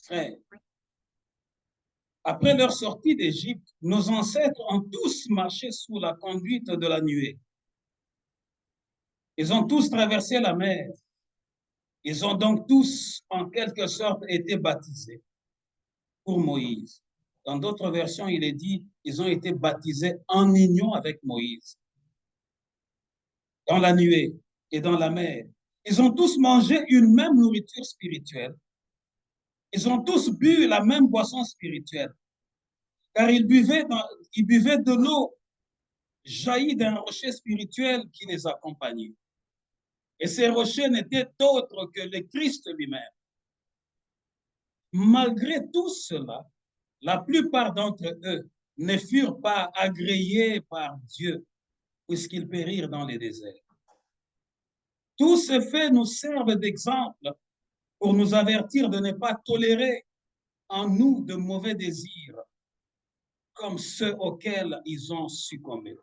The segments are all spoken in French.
Frères, après leur sortie d'Égypte, nos ancêtres ont tous marché sous la conduite de la nuée. Ils ont tous traversé la mer. Ils ont donc tous, en quelque sorte, été baptisés pour Moïse. Dans d'autres versions, il est dit, ils ont été baptisés en union avec Moïse, dans la nuée et dans la mer. Ils ont tous mangé une même nourriture spirituelle. Ils ont tous bu la même boisson spirituelle, car ils buvaient de l'eau jaillie d'un rocher spirituel qui les accompagnait. Et ces rochers n'étaient autres que le Christ lui-même. Malgré tout cela, la plupart d'entre eux ne furent pas agréés par Dieu, puisqu'ils périrent dans les déserts. Tous ces faits nous servent d'exemple pour nous avertir de ne pas tolérer en nous de mauvais désirs, comme ceux auxquels ils ont succombé.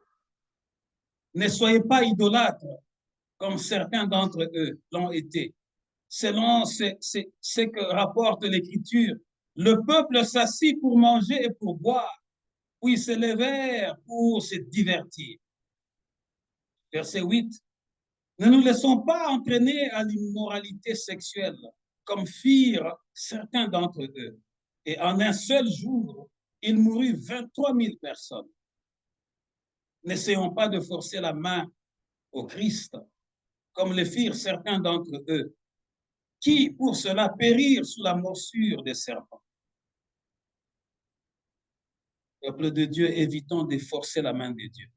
Ne soyez pas idolâtres, comme certains d'entre eux l'ont été. Selon ce que rapporte l'Écriture, le peuple s'assit pour manger et pour boire, puis se levèrent pour se divertir. Verset 8. Ne nous laissons pas entraîner à l'immoralité sexuelle, comme firent certains d'entre eux. Et en un seul jour, il mourut 23 000 personnes. N'essayons pas de forcer la main au Christ, comme le firent certains d'entre eux, qui, pour cela, périrent sous la morsure des serpents. Peuple de Dieu, évitons de forcer la main de Dieu.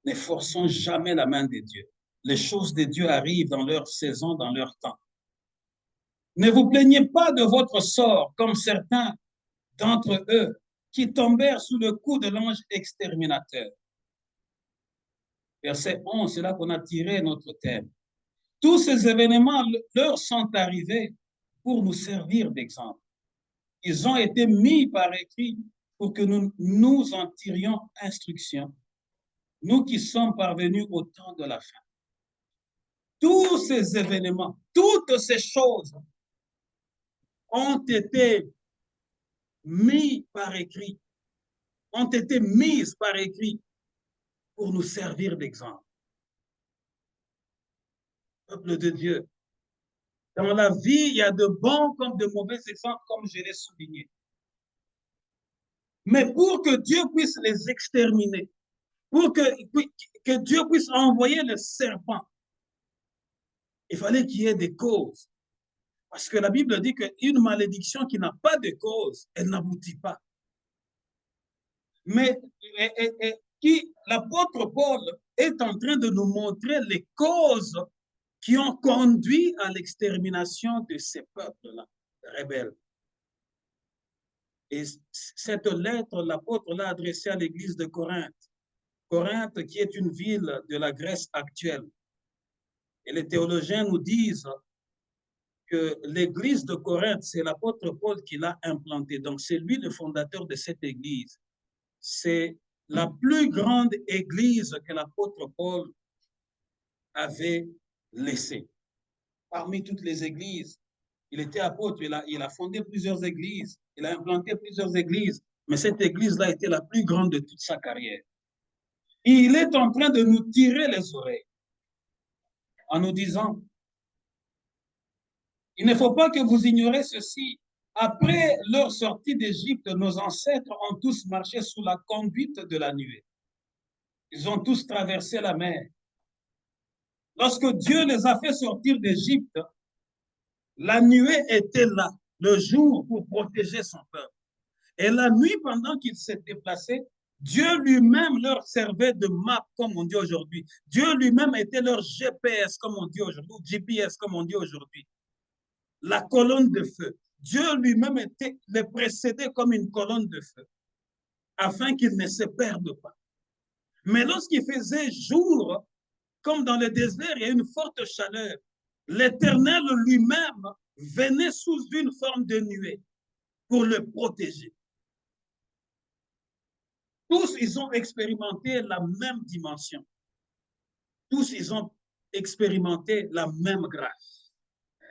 Ne forçons jamais la main de Dieu. Les choses de Dieu arrivent dans leur saison, dans leur temps. Ne vous plaignez pas de votre sort, comme certains d'entre eux qui tombèrent sous le coup de l'ange exterminateur. Verset 11, c'est là qu'on a tiré notre thème. Tous ces événements leur sont arrivés pour nous servir d'exemple. Ils ont été mis par écrit pour que nous en tirions instruction, nous qui sommes parvenus au temps de la fin. Tous ces événements, toutes ces choses ont été mis par écrit, ont été mises par écrit pour nous servir d'exemple. Peuple de Dieu, dans la vie, il y a de bons comme de mauvais exemples, comme je l'ai souligné. Mais pour que Dieu puisse les exterminer, pour que Dieu puisse envoyer le serpent, il fallait qu'il y ait des causes. Parce que la Bible dit qu'une malédiction qui n'a pas de cause, elle n'aboutit pas. Mais l'apôtre Paul est en train de nous montrer les causes qui ont conduit à l'extermination de ces peuples-là, rebelles. Et cette lettre, l'apôtre l'a adressée à l'église de Corinthe. Corinthe, qui est une ville de la Grèce actuelle. Et les théologiens nous disent que l'église de Corinthe, c'est l'apôtre Paul qui l'a implantée. Donc, c'est lui le fondateur de cette église. C'est la plus grande église que l'apôtre Paul avait laissée. Parmi toutes les églises, il était apôtre, il a fondé plusieurs églises, il a implanté plusieurs églises, mais cette église-là était la plus grande de toute sa carrière. Et il est en train de nous tirer les oreilles en nous disant, il ne faut pas que vous ignorez ceci. Après leur sortie d'Égypte, nos ancêtres ont tous marché sous la conduite de la nuée. Ils ont tous traversé la mer. Lorsque Dieu les a fait sortir d'Égypte, la nuée était là, le jour, pour protéger son peuple. Et la nuit, pendant qu'ils se déplaçaient, Dieu lui-même leur servait de map, comme on dit aujourd'hui. Dieu lui-même était leur GPS, comme on dit aujourd'hui, ou GPS, comme on dit aujourd'hui. La colonne de feu. Dieu lui-même les précédait comme une colonne de feu, afin qu'ils ne se perdent pas. Mais lorsqu'il faisait jour, comme dans le désert, il y a une forte chaleur. L'Éternel lui-même venait sous une forme de nuée pour le protéger. Tous, ils ont expérimenté la même dimension. Tous, ils ont expérimenté la même grâce.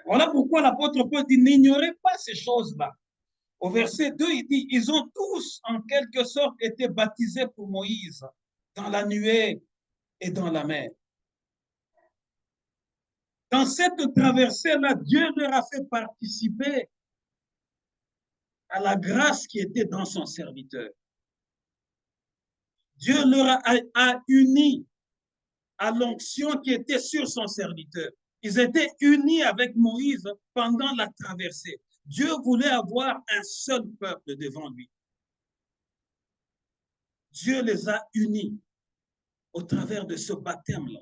Voilà pourquoi l'apôtre Paul dit, n'ignorez pas ces choses-là. Au verset 2, il dit, ils ont tous en quelque sorte été baptisés pour Moïse dans la nuée et dans la mer. Dans cette traversée-là, Dieu leur a fait participer à la grâce qui était dans son serviteur. Dieu leur a unis à l'onction qui était sur son serviteur. Ils étaient unis avec Moïse pendant la traversée. Dieu voulait avoir un seul peuple devant lui. Dieu les a unis au travers de ce baptême-là,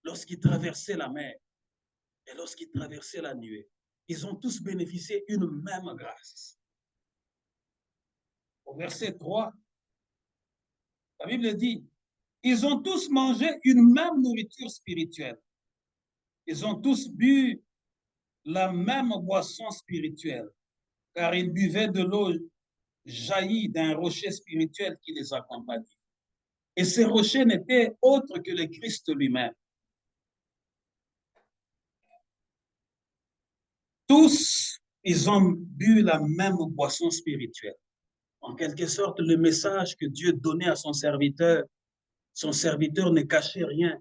lorsqu'ils traversaient la mer et lorsqu'ils traversaient la nuée. Ils ont tous bénéficié d'une même grâce. Au verset 3, la Bible dit, ils ont tous mangé une même nourriture spirituelle. Ils ont tous bu la même boisson spirituelle, car ils buvaient de l'eau jaillie d'un rocher spirituel qui les accompagnait. Et ce rocher n'était autre que le Christ lui-même. Tous, ils ont bu la même boisson spirituelle. En quelque sorte, le message que Dieu donnait à son serviteur ne cachait rien.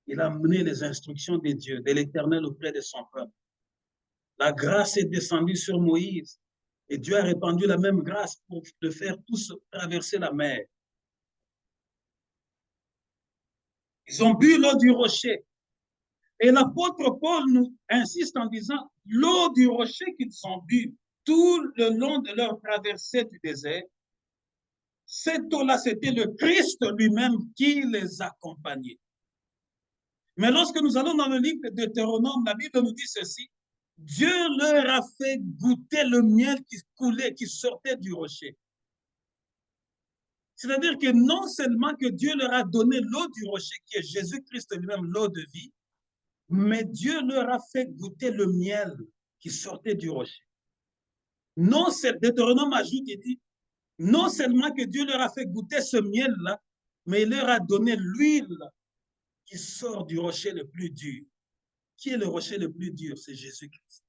Il a mené les instructions de Dieu, de l'Éternel auprès de son peuple. La grâce est descendue sur Moïse et Dieu a répandu la même grâce pour le faire tous traverser la mer. Ils ont bu l'eau du rocher. Et l'apôtre Paul nous insiste en disant, l'eau du rocher qu'ils ont bu tout le long de leur traversée du désert, cette eau-là, c'était le Christ lui-même qui les accompagnait. Mais lorsque nous allons dans le livre de Deutéronome, la Bible nous dit ceci, Dieu leur a fait goûter le miel qui coulait, qui sortait du rocher. C'est-à-dire que non seulement que Dieu leur a donné l'eau du rocher, qui est Jésus-Christ lui-même, l'eau de vie, mais Dieu leur a fait goûter le miel qui sortait du rocher. Non, Deutéronome ajoute, il dit, non seulement que Dieu leur a fait goûter ce miel-là, mais il leur a donné l'huile qui sort du rocher le plus dur. Qui est le rocher le plus dur? C'est Jésus-Christ.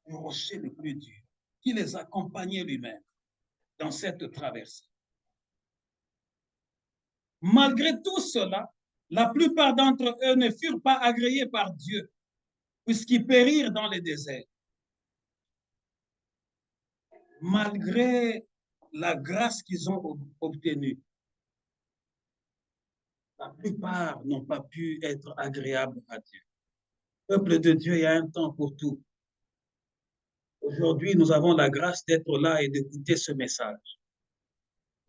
Le rocher le plus dur, qui les accompagnait lui-même dans cette traversée. Malgré tout cela, la plupart d'entre eux ne furent pas agréés par Dieu, puisqu'ils périrent dans les déserts. Malgré la grâce qu'ils ont obtenue, la plupart n'ont pas pu être agréables à Dieu. Peuple de Dieu, il y a un temps pour tout. Aujourd'hui, nous avons la grâce d'être là et d'écouter ce message.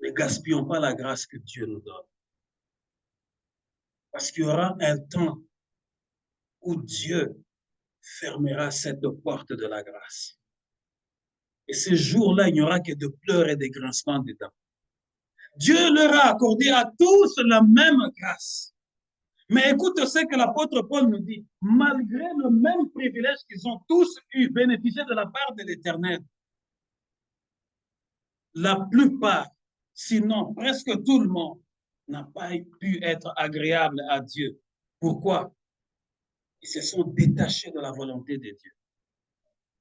Ne gaspillons pas la grâce que Dieu nous donne. Parce qu'il y aura un temps où Dieu fermera cette porte de la grâce. Et ce jour-là, il n'y aura que de pleurs et de grincements dedans. Dieu leur a accordé à tous la même grâce. Mais écoute ce que l'apôtre Paul nous dit. Malgré le même privilège qu'ils ont tous eu, bénéficié de la part de l'Éternel, la plupart, sinon presque tout le monde, n'a pas pu être agréable à Dieu. Pourquoi? Ils se sont détachés de la volonté de Dieu.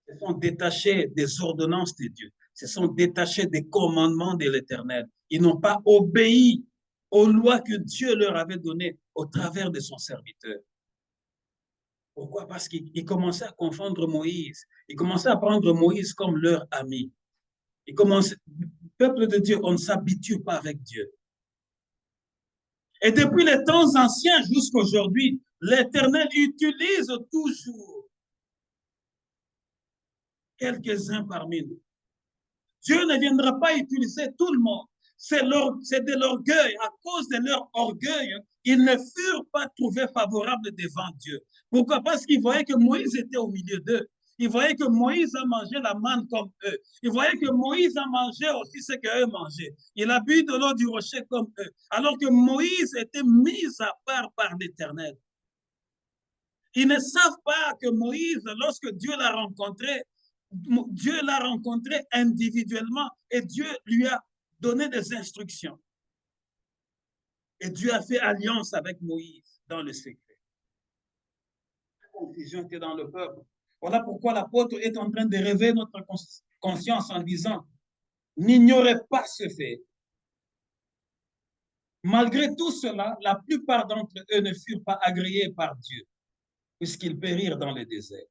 Ils se sont détachés des ordonnances de Dieu. Ils se sont détachés des commandements de l'Éternel. Ils n'ont pas obéi aux lois que Dieu leur avait données au travers de son serviteur. Pourquoi? Parce qu'ils commençaient à confondre Moïse. Ils commençaient à prendre Moïse comme leur ami. Ils commençaient, peuple de Dieu, on ne s'habitue pas avec Dieu. Et depuis les temps anciens jusqu'à aujourd'hui, l'Éternel utilise toujours quelques-uns parmi nous. Dieu ne viendra pas utiliser tout le monde. C'est de l'orgueil. À cause de leur orgueil, ils ne furent pas trouvés favorables devant Dieu. Pourquoi? Parce qu'ils voyaient que Moïse était au milieu d'eux. Ils voyaient que Moïse a mangé la manne comme eux. Ils voyaient que Moïse a mangé aussi ce qu'eux mangeaient. Il a bu de l'eau du rocher comme eux. Alors que Moïse était mis à part par l'Éternel. Ils ne savent pas que Moïse, lorsque Dieu l'a rencontré individuellement et Dieu lui a donné des instructions. Et Dieu a fait alliance avec Moïse dans le secret. confusion était dans le peuple. Voilà pourquoi l'apôtre est en train de réveiller notre conscience en disant, n'ignorez pas ce fait. Malgré tout cela, la plupart d'entre eux ne furent pas agréés par Dieu, puisqu'ils périrent dans le désert.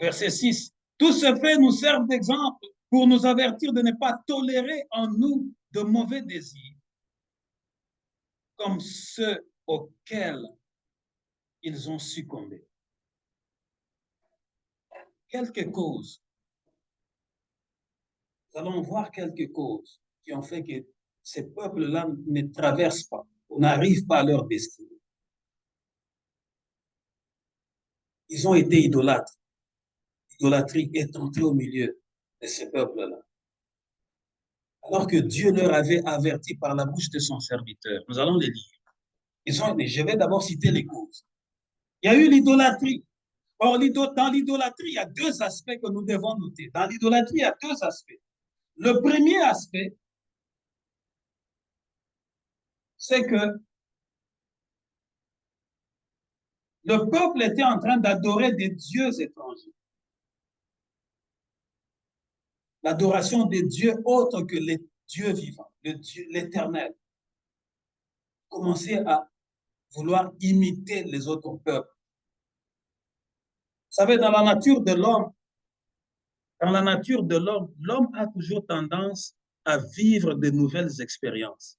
Verset 6. Tout ce fait nous sert d'exemple pour nous avertir de ne pas tolérer en nous de mauvais désirs, comme ceux auxquels ils ont succombé. Quelques causes. Nous allons voir quelques causes qui ont fait que ces peuples-là ne traversent pas ou n'arrivent pas à leur destinée. Ils ont été idolâtres. L'idolâtrie est entrée au milieu de ces peuples-là. Alors que Dieu leur avait averti par la bouche de son serviteur. Nous allons les lire. Je vais d'abord citer les causes. Il y a eu l'idolâtrie. Or, dans l'idolâtrie, il y a deux aspects que nous devons noter. Dans l'idolâtrie, il y a deux aspects. Le premier aspect, c'est que le peuple était en train d'adorer des dieux étrangers. L'adoration des dieux autres que les dieux vivants, l'Éternel. Commencer à vouloir imiter les autres peuples. Vous savez, dans la nature de l'homme a toujours tendance à vivre de nouvelles expériences.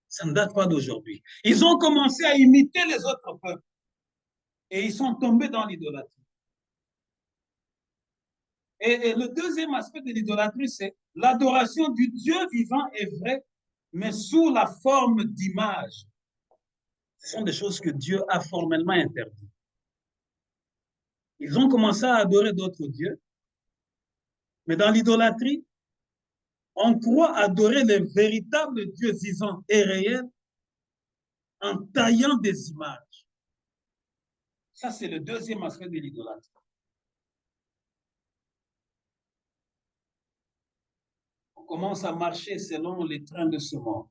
Ça ne date pas d'aujourd'hui. Ils ont commencé à imiter les autres peuples et ils sont tombés dans l'idolâtrie. Et le deuxième aspect de l'idolâtrie, c'est l'adoration du Dieu vivant et vrai, mais sous la forme d'image. Ce sont des choses que Dieu a formellement interdites. Ils ont commencé à adorer d'autres dieux, mais dans l'idolâtrie, on croit adorer les véritables dieux vivants et réels en taillant des images. Ça, c'est le deuxième aspect de l'idolâtrie. On commence à marcher selon les trains de ce monde.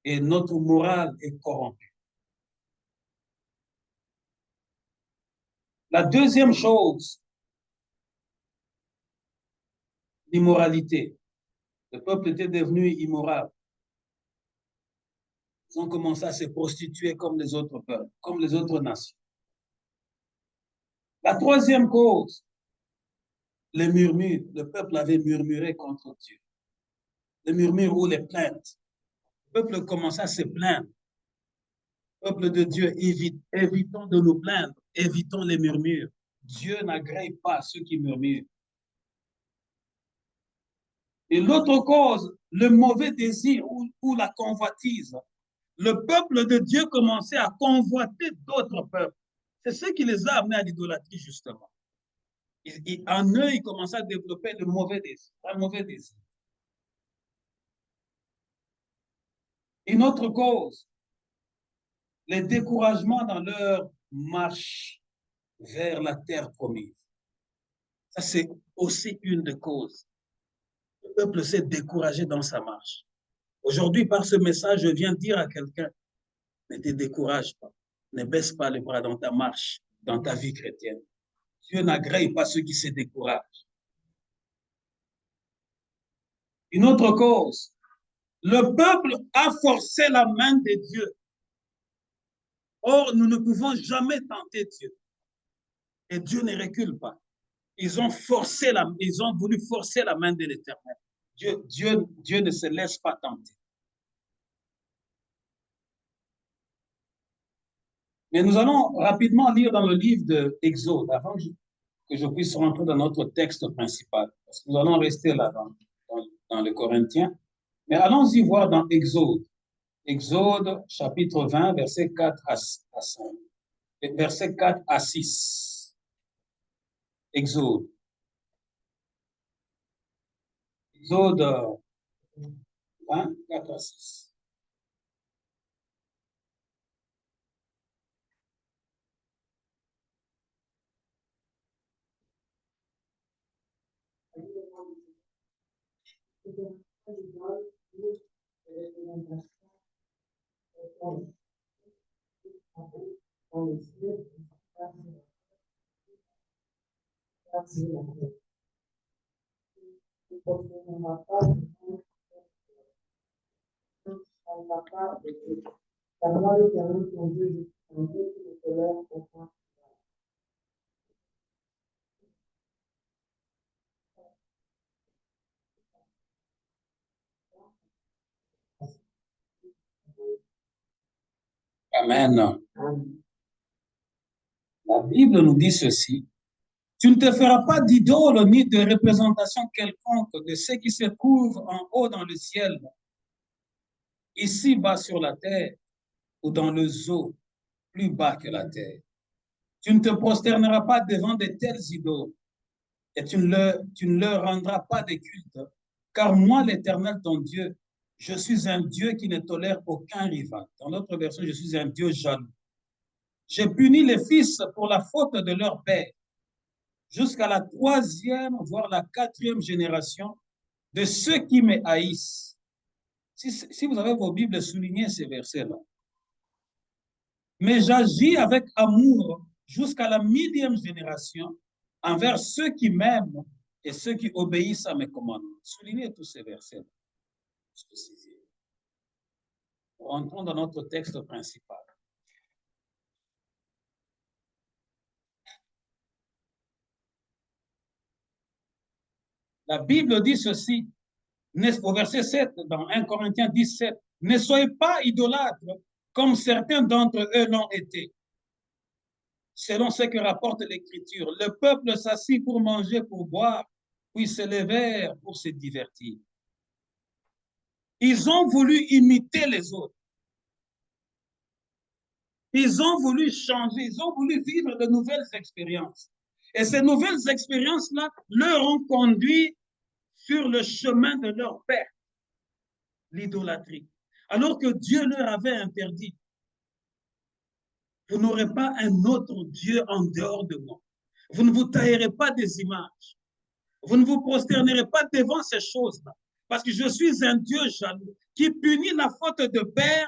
Et notre morale est corrompue. La deuxième chose, l'immoralité. Le peuple était devenu immoral. Ils ont commencé à se prostituer comme les autres peuples, comme les autres nations. La troisième cause, les murmures. Le peuple avait murmuré contre Dieu. Les murmures ou les plaintes. Le peuple commençait à se plaindre. Peuple de Dieu, évitons de nous plaindre, évitons les murmures. Dieu n'agrée pas ceux qui murmurent. Et l'autre cause, le mauvais désir ou la convoitise. Le peuple de Dieu commençait à convoiter d'autres peuples. C'est ce qui les a amenés à l'idolâtrie, justement. En eux, ils commençaient à développer le mauvais désir, un mauvais désir. Une autre cause, les découragements dans leur marche vers la terre promise. Ça, c'est aussi une des causes. Le peuple s'est découragé dans sa marche. Aujourd'hui, par ce message, je viens dire à quelqu'un, ne te décourage pas, ne baisse pas les bras dans ta marche, dans ta vie chrétienne. Dieu n'agrée pas ceux qui se découragent. Une autre cause, le peuple a forcé la main de Dieu. Or, nous ne pouvons jamais tenter Dieu. Et Dieu ne recule pas. Ils ont voulu forcer la main de l'Éternel. Dieu ne se laisse pas tenter. Mais nous allons rapidement lire dans le livre de Exode, avant que je puisse rentrer dans notre texte principal. Parce que nous allons rester là dans le Corinthiens. Mais allons-y voir dans Exode. Exode, chapitre 20, versets 4 à 5. Versets 4 à 6. Exode. Exode 20, 4 à 6. Amen. La Bible nous dit ceci. Tu ne te feras pas d'idole ni de représentation quelconque de ce qui se trouve en haut dans le ciel, ici-bas sur la terre, ou dans le zoo, plus bas que la terre. Tu ne te prosterneras pas devant de telles idoles, et tu ne leur rendras pas de culte, car moi, l'Éternel, ton Dieu, je suis un Dieu qui ne tolère aucun rival. Dans l'autre version, je suis un Dieu jaloux. J'ai puni les fils pour la faute de leur père, jusqu'à la 3e, voire la 4e génération de ceux qui me haïssent. Si vous avez vos Bibles, soulignez ces versets-là. Mais j'agis avec amour jusqu'à la 1000e génération envers ceux qui m'aiment et ceux qui obéissent à mes commandements. Soulignez tous ces versets-là. Rentrons dans notre texte principal. La Bible dit ceci, au verset 7, dans 1 Corinthiens 17, « Ne soyez pas idolâtres, comme certains d'entre eux l'ont été. » Selon ce que rapporte l'Écriture, le peuple s'assit pour manger, pour boire, puis se levèrent pour se divertir. Ils ont voulu imiter les autres. Ils ont voulu changer, ils ont voulu vivre de nouvelles expériences. Et ces nouvelles expériences-là leur ont conduit sur le chemin de leur père, l'idolâtrie. Alors que Dieu leur avait interdit, vous n'aurez pas un autre Dieu en dehors de moi. Vous ne vous taillerez pas des images. Vous ne vous prosternerez pas devant ces choses-là. Parce que je suis un Dieu jaloux qui punit la faute de père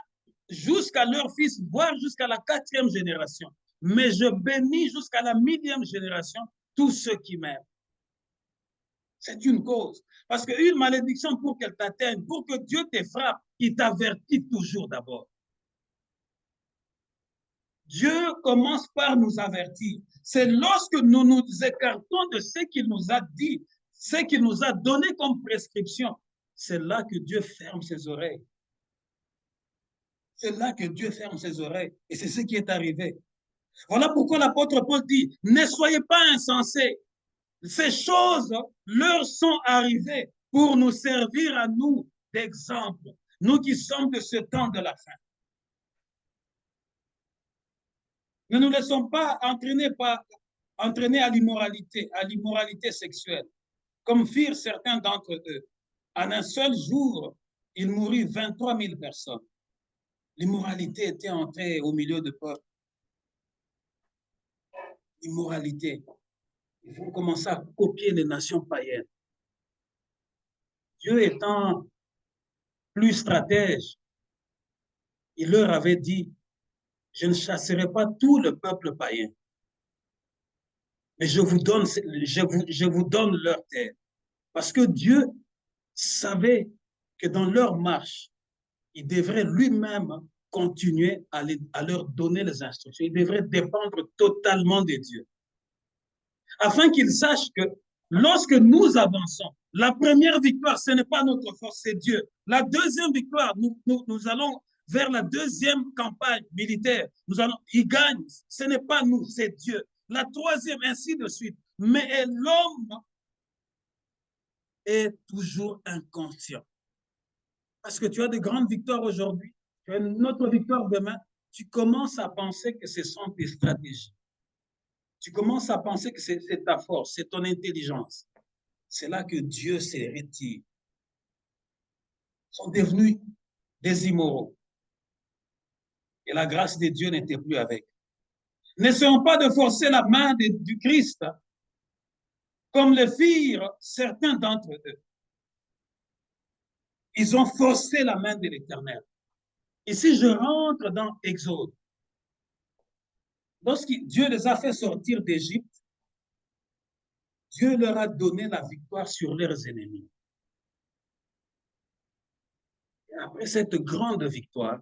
jusqu'à leur fils, voire jusqu'à la 4e génération. Mais je bénis jusqu'à la 1000e génération tous ceux qui m'aiment. C'est une cause. Parce qu'une malédiction, pour qu'elle t'atteigne, pour que Dieu te frappe, il t'avertit toujours d'abord. Dieu commence par nous avertir. C'est lorsque nous nous écartons de ce qu'il nous a dit, ce qu'il nous a donné comme prescription, c'est là que Dieu ferme ses oreilles. C'est là que Dieu ferme ses oreilles. Et c'est ce qui est arrivé. Voilà pourquoi l'apôtre Paul dit, ne soyez pas insensés. Ces choses leur sont arrivées pour nous servir à nous d'exemple, nous qui sommes de ce temps de la fin. Ne nous laissons pas entraîner à l'immoralité sexuelle, comme firent certains d'entre eux. En un seul jour, il mourut 23 000 personnes. L'immoralité était entrée au milieu du peuple. L'immoralité. Ils vont commencer à copier les nations païennes. Dieu étant plus stratège, il leur avait dit, je ne chasserai pas tout le peuple païen, mais je vous donne leur terre. Parce que Dieu savait que dans leur marche, il devrait lui-même continuer à leur donner les instructions. Il devrait dépendre totalement de Dieu. Afin qu'ils sachent que lorsque nous avançons, la première victoire, ce n'est pas notre force, c'est Dieu. La deuxième victoire, nous allons vers la deuxième campagne militaire. Il gagne. Ce n'est pas nous, c'est Dieu. La troisième, ainsi de suite. Mais l'homme est toujours inconscient. Parce que tu as de grandes victoires aujourd'hui, tu as une autre victoire demain, tu commences à penser que ce sont tes stratégies. Tu commences à penser que c'est ta force, c'est ton intelligence. C'est là que Dieu se retire. Ils sont devenus des immoraux. Et la grâce de Dieu n'était plus avec. N'essayons pas de forcer la main du Christ, comme le firent certains d'entre eux. Ils ont forcé la main de l'Éternel. Ici, je rentre dans Exode. Lorsque Dieu les a fait sortir d'Égypte, Dieu leur a donné la victoire sur leurs ennemis. Et après cette grande victoire,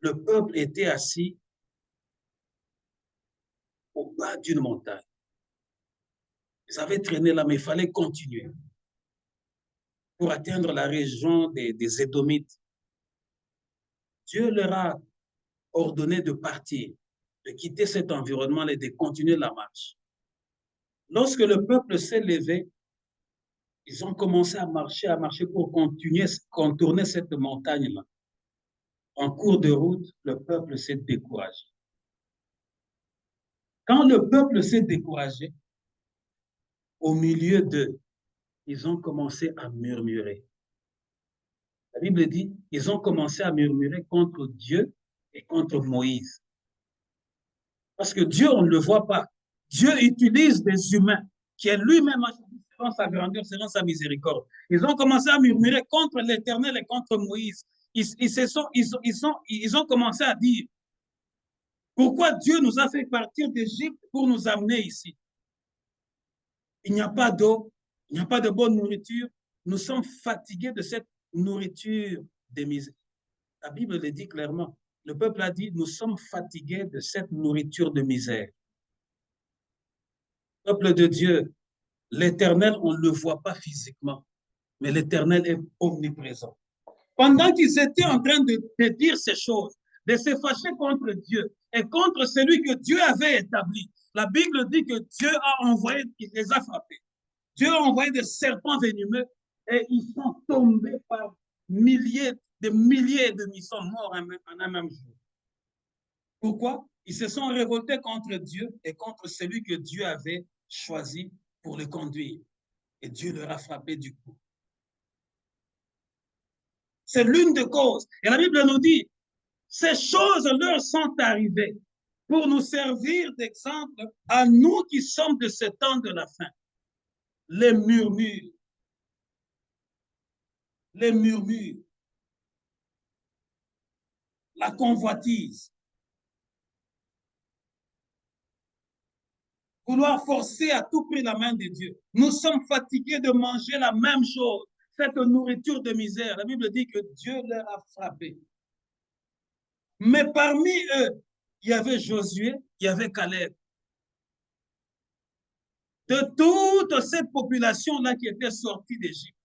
le peuple était assis au bas d'une montagne. Ils avaient traîné là, mais il fallait continuer pour atteindre la région des Édomites. Dieu leur a ordonné de partir, de quitter cet environnement et de continuer la marche. Lorsque le peuple s'est levé, ils ont commencé à marcher pour continuer, contourner cette montagne-là. En cours de route, le peuple s'est découragé. Quand le peuple s'est découragé, au milieu d'eux, ils ont commencé à murmurer. La Bible dit, ils ont commencé à murmurer contre Dieu et contre Moïse. Parce que Dieu, on ne le voit pas. Dieu utilise des humains qui est lui-même selon sa grandeur, selon sa miséricorde. Ils ont commencé à murmurer contre l'Éternel et contre Moïse. Ils ont commencé à dire, pourquoi Dieu nous a fait partir d'Égypte pour nous amener ici? Il n'y a pas d'eau, il n'y a pas de bonne nourriture. Nous sommes fatigués de cette nourriture de misère. La Bible le dit clairement. Le peuple a dit, nous sommes fatigués de cette nourriture de misère. Peuple de Dieu, l'Éternel, on ne le voit pas physiquement, mais l'Éternel est omniprésent. Pendant qu'ils étaient en train de dire ces choses, de se fâcher contre Dieu et contre celui que Dieu avait établi, la Bible dit que Dieu a envoyé, il les a frappés. Dieu a envoyé des serpents venimeux et ils sont tombés par milliers, des milliers de ils sont morts en un même jour. Pourquoi? Ils se sont révoltés contre Dieu et contre celui que Dieu avait choisi pour le conduire. Et Dieu leur a frappé du coup. C'est l'une des causes. Et la Bible nous dit, ces choses leur sont arrivées pour nous servir d'exemple à nous qui sommes de ce temps de la fin. Les murmures, la convoitise, vouloir forcer à tout prix la main de Dieu. Nous sommes fatigués de manger la même chose, cette nourriture de misère. La Bible dit que Dieu leur a frappé. Mais parmi eux, il y avait Josué, il y avait Caleb. De toute cette population-là qui était sortie d'Égypte,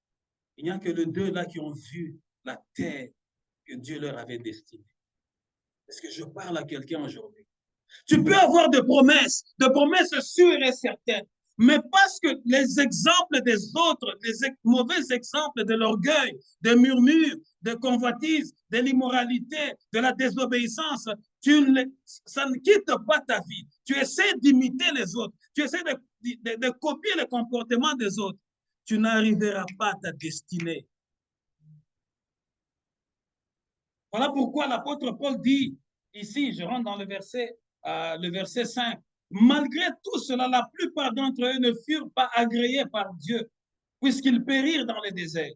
il n'y a que les deux là qui ont vu la terre que Dieu leur avait destinée. Est-ce que je parle à quelqu'un aujourd'hui? Tu peux avoir des promesses sûres et certaines, mais parce que les exemples des autres, les mauvais exemples de l'orgueil, des murmures, de convoitise, de l'immoralité, de la désobéissance, ça ne quitte pas ta vie. Tu essaies d'imiter les autres, tu essaies de copier le comportement des autres. Tu n'arriveras pas à ta destinée. Voilà pourquoi l'apôtre Paul dit, ici, je rentre dans le verset 5, malgré tout cela, la plupart d'entre eux ne furent pas agréés par Dieu, puisqu'ils périrent dans le désert.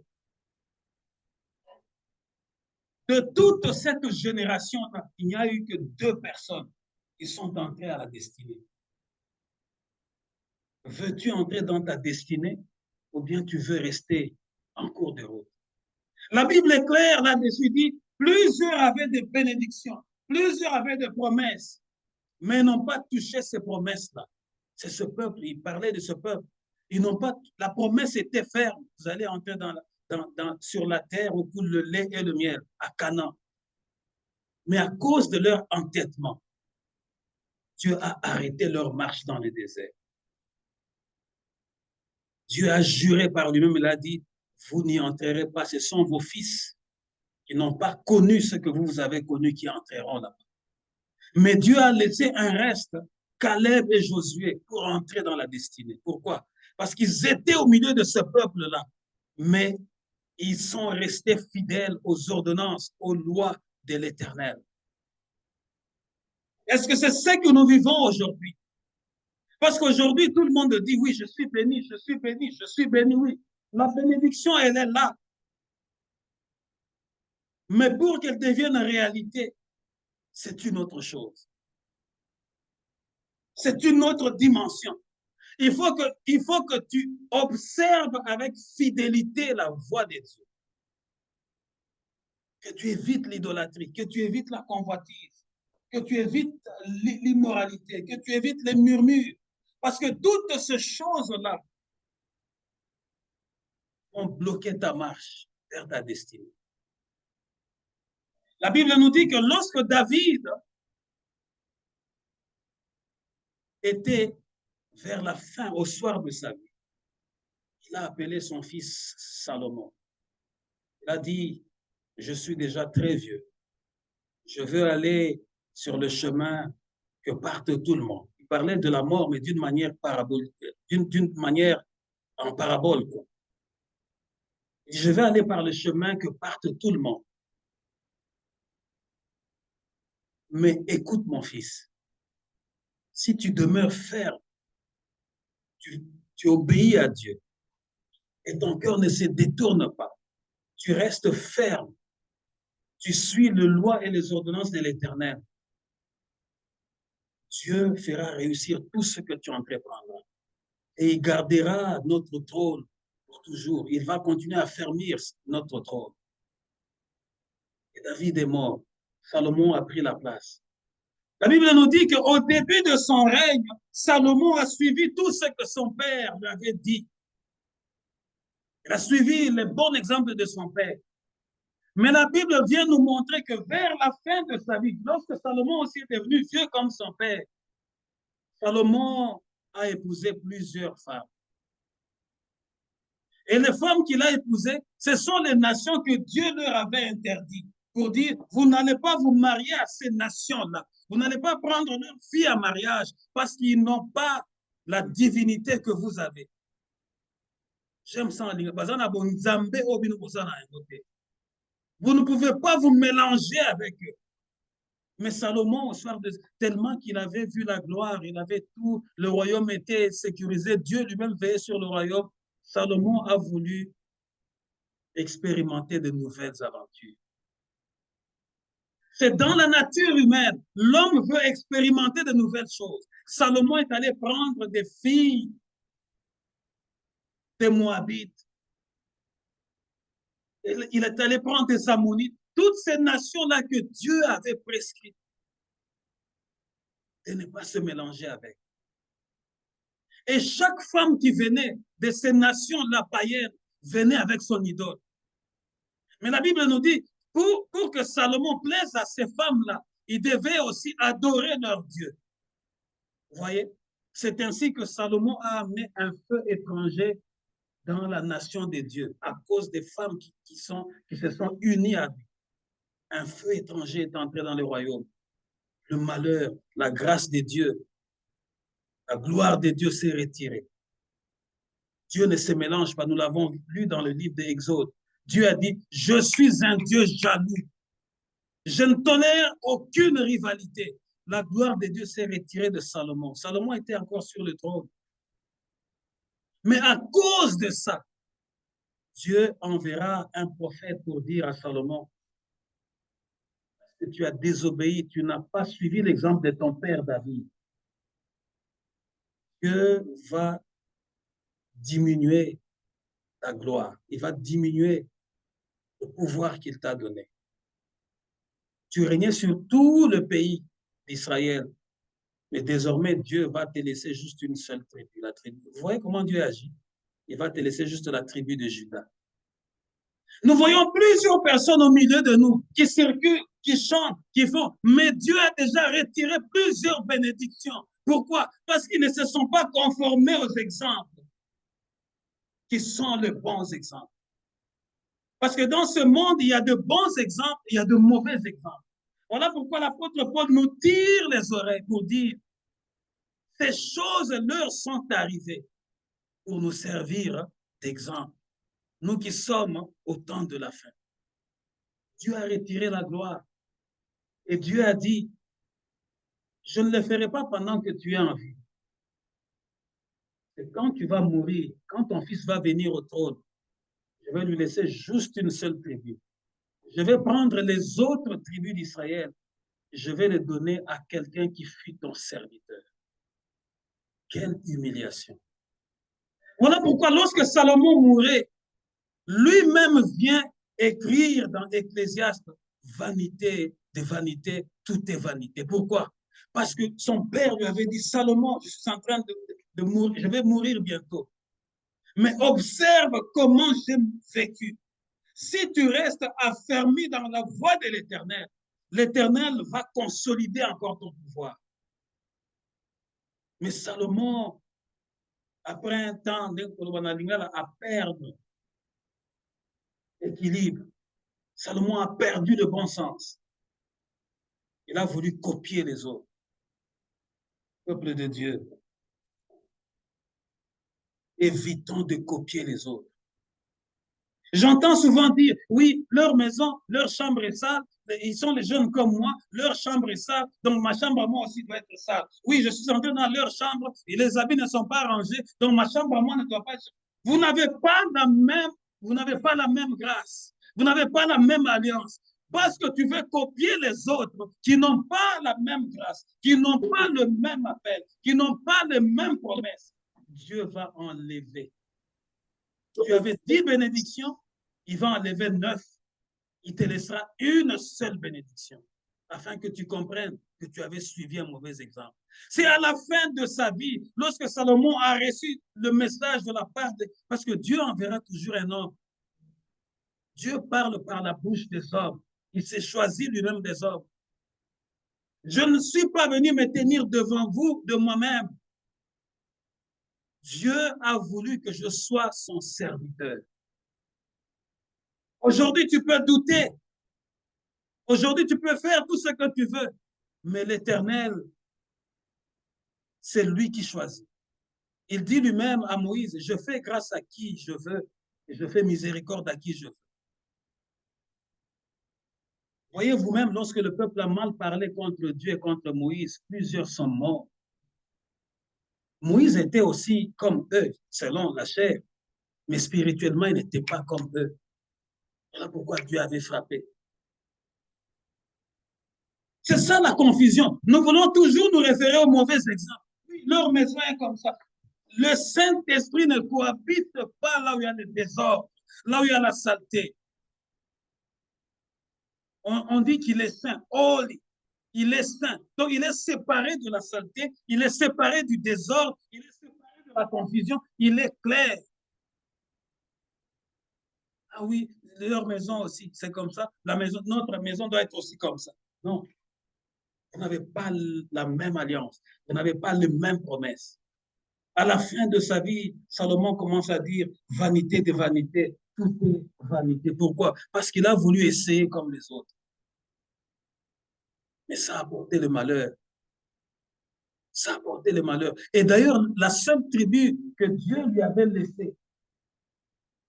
De toute cette génération, il n'y a eu que 2 personnes qui sont entrées à la destinée. Veux-tu entrer dans ta destinée ou bien tu veux rester en cours de route? La Bible est claire là-dessus, dit, plusieurs avaient des bénédictions, plusieurs avaient des promesses, mais n'ont pas touché ces promesses-là. C'est ce peuple, il parlait de ce peuple. Ils n'ont pas, la promesse était ferme. Vous allez entrer sur la terre où coule le lait et le miel, à Canaan. Mais à cause de leur entêtement, Dieu a arrêté leur marche dans le désert. Dieu a juré par lui-même, il a dit, vous n'y entrerez pas, ce sont vos fils qui n'ont pas connu ce que vous avez connu qui entreront là-bas. Mais Dieu a laissé un reste, Caleb et Josué, pour entrer dans la destinée. Pourquoi? Parce qu'ils étaient au milieu de ce peuple-là, mais ils sont restés fidèles aux ordonnances, aux lois de l'Éternel. Est-ce que c'est ce que nous vivons aujourd'hui? Parce qu'aujourd'hui, tout le monde dit, oui, je suis béni, je suis béni, je suis béni, oui. La bénédiction, elle est là. Mais pour qu'elle devienne réalité, c'est une autre chose. C'est une autre dimension. Il faut que tu observes avec fidélité la voix de Dieu. Que tu évites l'idolâtrie, que tu évites la convoitise, que tu évites l'immoralité, que tu évites les murmures. Parce que toutes ces choses-là vont bloquer ta marche vers ta destinée. La Bible nous dit que lorsque David était vers la fin, au soir de sa vie, il a appelé son fils Salomon. Il a dit, je suis déjà très vieux. Je veux aller sur le chemin que parte tout le monde. Il parlait de la mort, mais d'une manière parabolique, d'une manière en parabole, quoi. Je vais aller par le chemin que parte tout le monde. Mais écoute, mon fils, si tu demeures ferme, tu obéis à Dieu et ton cœur ne se détourne pas, tu restes ferme, tu suis les lois et les ordonnances de l'Éternel, Dieu fera réussir tout ce que tu entreprendras. Et il gardera notre trône pour toujours. Il va continuer à fermir notre trône. Et David est mort. Salomon a pris la place. La Bible nous dit qu'au début de son règne, Salomon a suivi tout ce que son père lui avait dit. Il a suivi les bons exemples de son père. Mais la Bible vient nous montrer que vers la fin de sa vie, lorsque Salomon aussi est devenu vieux comme son père, Salomon a épousé plusieurs femmes. Et les femmes qu'il a épousées, ce sont les nations que Dieu leur avait interdites pour dire, vous n'allez pas vous marier à ces nations-là. Vous n'allez pas prendre leurs filles en mariage parce qu'ils n'ont pas la divinité que vous avez. J'aime ça en ligne. Vous ne pouvez pas vous mélanger avec eux. Mais Salomon, au soir de... tellement qu'il avait vu la gloire, il avait tout, le royaume était sécurisé, Dieu lui-même veillait sur le royaume. Salomon a voulu expérimenter de nouvelles aventures. C'est dans la nature humaine. L'homme veut expérimenter de nouvelles choses. Salomon est allé prendre des filles des Moabites. Il est allé prendre des Ammonites. Toutes ces nations-là que Dieu avait prescrites de ne pas se mélanger avec. Et chaque femme qui venait de ces nations-là païennes venait avec son idole. Mais la Bible nous dit, pour que Salomon plaise à ces femmes-là, il devait aussi adorer leur Dieu. Vous voyez? C'est ainsi que Salomon a amené un feu étranger dans la nation des dieux à cause des femmes qui se sont unies à lui. Un feu étranger est entré dans le royaume. Le malheur, la grâce de Dieu, la gloire de Dieu s'est retirée. Dieu ne se mélange pas. Nous l'avons lu dans le livre d'Exode. Dieu a dit, je suis un Dieu jaloux. Je ne tolère aucune rivalité. La gloire de Dieu s'est retirée de Salomon. Salomon était encore sur le trône. Mais à cause de ça, Dieu enverra un prophète pour dire à Salomon, que tu as désobéi, tu n'as pas suivi l'exemple de ton père David. Dieu va diminuer ta gloire. Il va diminuer le pouvoir qu'il t'a donné. Tu régnais sur tout le pays d'Israël. Mais désormais, Dieu va te laisser juste une seule tribu, la tribu. Vous voyez comment Dieu agit? Il va te laisser juste la tribu de Juda. Nous voyons plusieurs personnes au milieu de nous qui circulent, qui chantent, qui font, mais Dieu a déjà retiré plusieurs bénédictions. Pourquoi? Parce qu'ils ne se sont pas conformés aux exemples qui sont les bons exemples. Parce que dans ce monde, il y a de bons exemples, il y a de mauvais exemples. Voilà pourquoi l'apôtre Paul nous tire les oreilles pour dire, ces choses leur sont arrivées pour nous servir d'exemple. Nous qui sommes au temps de la fin. Dieu a retiré la gloire. Et Dieu a dit, je ne le ferai pas pendant que tu es en vie. Et quand tu vas mourir, quand ton fils va venir au trône, je vais lui laisser juste une seule tribu. Je vais prendre les autres tribus d'Israël. Je vais les donner à quelqu'un qui fut ton serviteur. Quelle humiliation. Voilà pourquoi lorsque Salomon mourait, lui-même vient écrire dans Ecclésiaste, vanité de vanité, tout est vanité. Pourquoi? Parce que son père lui avait dit, Salomon, je suis en train de mourir, je vais mourir bientôt. Mais observe comment j'ai vécu. Si tu restes affermi dans la voie de l'Éternel va consolider encore ton pouvoir. Mais Salomon, après un temps, à perdre l'équilibre. Salomon a perdu le bon sens. Il a voulu copier les autres. Peuple de Dieu, évitons de copier les autres. J'entends souvent dire, oui, leur maison, leur chambre est sale, ils sont les jeunes comme moi, leur chambre est sale, donc ma chambre à moi aussi doit être sale. Oui, je suis entré dans leur chambre et les habits ne sont pas rangés, donc ma chambre à moi ne doit pas être... Vous n'avez pas la même grâce, vous n'avez pas la même alliance. Parce que tu veux copier les autres qui n'ont pas la même grâce, qui n'ont pas le même appel, qui n'ont pas les mêmes promesses. Dieu va enlever. Tu avais 10 bénédictions, il va enlever 9. Il te laissera une seule bénédiction, afin que tu comprennes que tu avais suivi un mauvais exemple. C'est à la fin de sa vie, lorsque Salomon a reçu le message de la part de... Parce que Dieu enverra toujours un homme. Dieu parle par la bouche des hommes. Il s'est choisi lui-même des hommes. Je ne suis pas venu me tenir devant vous de moi-même. Dieu a voulu que je sois son serviteur. Aujourd'hui, tu peux douter. Aujourd'hui, tu peux faire tout ce que tu veux. Mais l'Éternel, c'est lui qui choisit. Il dit lui-même à Moïse, je fais grâce à qui je veux et je fais miséricorde à qui je veux. Voyez vous-même, lorsque le peuple a mal parlé contre Dieu et contre Moïse, plusieurs sont morts. Moïse était aussi comme eux, selon la chair, mais spirituellement, il n'était pas comme eux. Voilà pourquoi Dieu avait frappé. C'est ça la confusion. Nous voulons toujours nous référer aux mauvais exemples. Oui, leur maison est comme ça. Le Saint-Esprit ne cohabite pas là où il y a le désordre, là où il y a la saleté. On dit qu'il est saint, holy. Il est saint. Donc, il est séparé de la saleté, il est séparé du désordre, il est séparé de la confusion, il est clair. Ah oui, leur maison aussi, c'est comme ça. Notre maison doit être aussi comme ça. Non, vous n'avez pas la même alliance, vous n'avez pas les mêmes promesses. À la fin de sa vie, Salomon commence à dire vanité de vanité, tout est vanité. Pourquoi? Parce qu'il a voulu essayer comme les autres. Mais ça a apporté le malheur. Ça a apporté le malheur. Et d'ailleurs, la seule tribu que Dieu lui avait laissée,